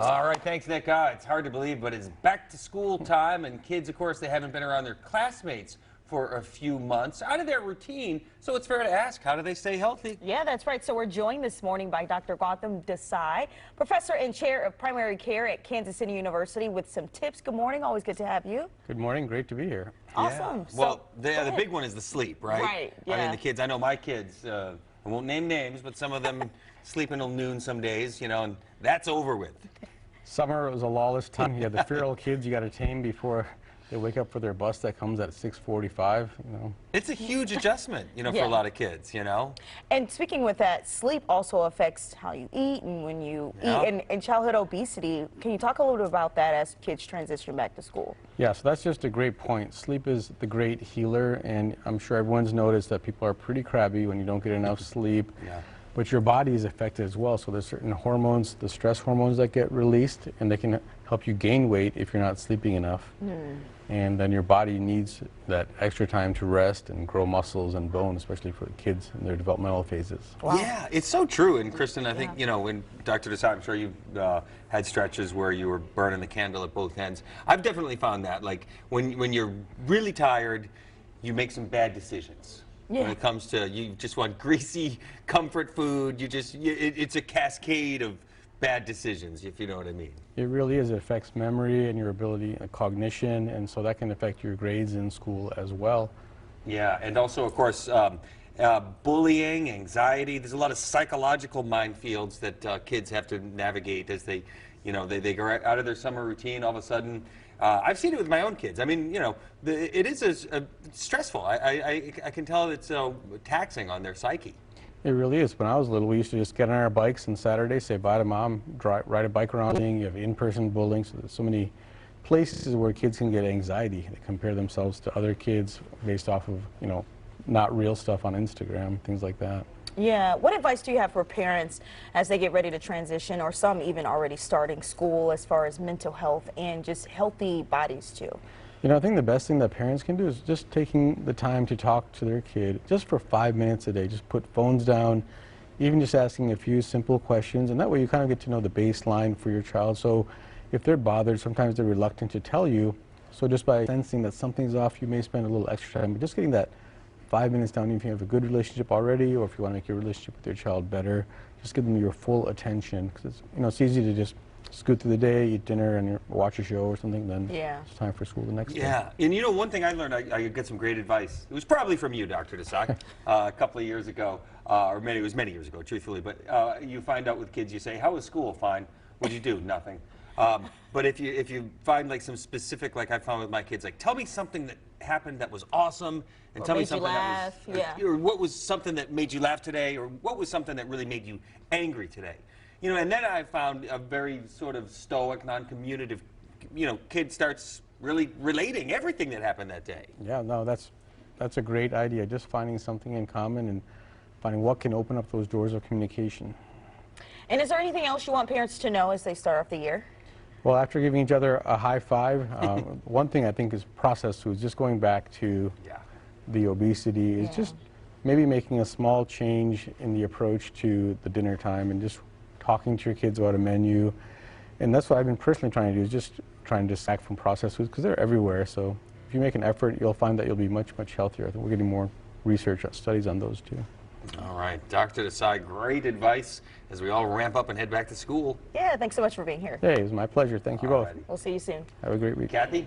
All right, thanks, Nick. It's hard to believe, but it's back to school time, and kids, of course, they haven't been around their classmates for a few months, out of their routine, so it's fair to ask, how do they stay healthy? Yeah, that's right. So we're joined this morning by Dr. Gautam Desai, professor and chair of primary care at Kansas City University, with some tips. Good morning. Always good to have you. Good morning. Great to be here. Awesome. Yeah. Well, the big one is the sleep, right? Right, yeah. I mean, the kids, I know my kids, I won't name names, but some of them sleep until noon some days, you know, and that's over with. Summer was a lawless time. You had the feral kids you got to tame before they wake up for their bus that comes at 6:45, you know. It's a huge adjustment, you know, for a lot of kids, you know. And speaking with that, sleep also affects how you eat and when you eat, and childhood obesity. Can you talk a little bit about that as kids transition back to school? Yeah, so that's just a great point. Sleep is the great healer, and I'm sure everyone's noticed that people are pretty crabby when you don't get enough sleep. Yeah. But your body is affected as well, so there's certain hormones, the stress hormones that get released, and they can help you gain weight if you're not sleeping enough. And then your body needs that extra time to rest and grow muscles and bone, especially for kids in their developmental phases. Wow. Yeah, it's so true. And Kristen, I think, you know, when Dr. Desai, I'm sure you've had stretches where you were burning the candle at both ends. I've definitely found that, like, when you're really tired, you make some bad decisions. Yeah. When it comes to, you just want greasy comfort food, it's a cascade of bad decisions, if you know what I mean. It really is. It affects memory and your ability, cognition, and so that can affect your grades in school as well. Yeah, and also, of course, bullying, anxiety. There's a lot of psychological minefields that kids have to navigate as they, you know, they go out of their summer routine. All of a sudden, I've seen it with my own kids. I mean, you know, it is stressful. I can tell it's taxing on their psyche. It really is. When I was little, we used to just get on our bikes on Saturday, say bye to mom, ride a bike around. You have in-person bullying, so there's so many places where kids can get anxiety. They compare themselves to other kids based off of, you know, not real stuff on Instagram, things like that. Yeah. What advice do you have for parents as they get ready to transition, or some even already starting school, as far as mental health and just healthy bodies too? You know, I think the best thing that parents can do is just taking the time to talk to their kid just for 5 minutes a day. Just put phones down, even just asking a few simple questions, and that way you kind of get to know the baseline for your child. So if they're bothered, sometimes they're reluctant to tell you. So just by sensing that something's off, you may spend a little extra time, but just getting that 5 minutes down, even if you have a good relationship already, or if you want to make your relationship with your child better, just give them your full attention. Because it's easy to just scoot through the day, eat dinner, and watch a show or something, then it's time for school the next day. Yeah, and you know, one thing I learned, I get some great advice. It was probably from you, Dr. Desai, a couple of years ago, or maybe it was many years ago, truthfully, but you find out with kids, you say, how was school? Fine. What'd you do? Nothing. But if you find like some specific, like I found with my kids, like, tell me something that happened that was awesome, and tell me something that was, or what was something that made you laugh today, or what was something that really made you angry today. You know, and then I found a very sort of stoic, non-communicative, you know, kid starts really relating everything that happened that day. Yeah, no, that's a great idea. Just finding something in common and finding what can open up those doors of communication. And is there anything else you want parents to know as they start off the year? Well, after giving each other a high five, one thing I think is processed foods. Just going back to the obesity is just maybe making a small change in the approach to the dinner time and just talking to your kids about a menu. And that's what I've been personally trying to do, is just trying to back from processed foods, because they're everywhere. So if you make an effort, you'll find that you'll be much, much healthier. I think we're getting more research studies on those too. All right, Dr. Desai, great advice as we all ramp up and head back to school. Yeah, thanks so much for being here. Hey, it was my pleasure. Thank you both. We'll see you soon. Have a great week. Kathy?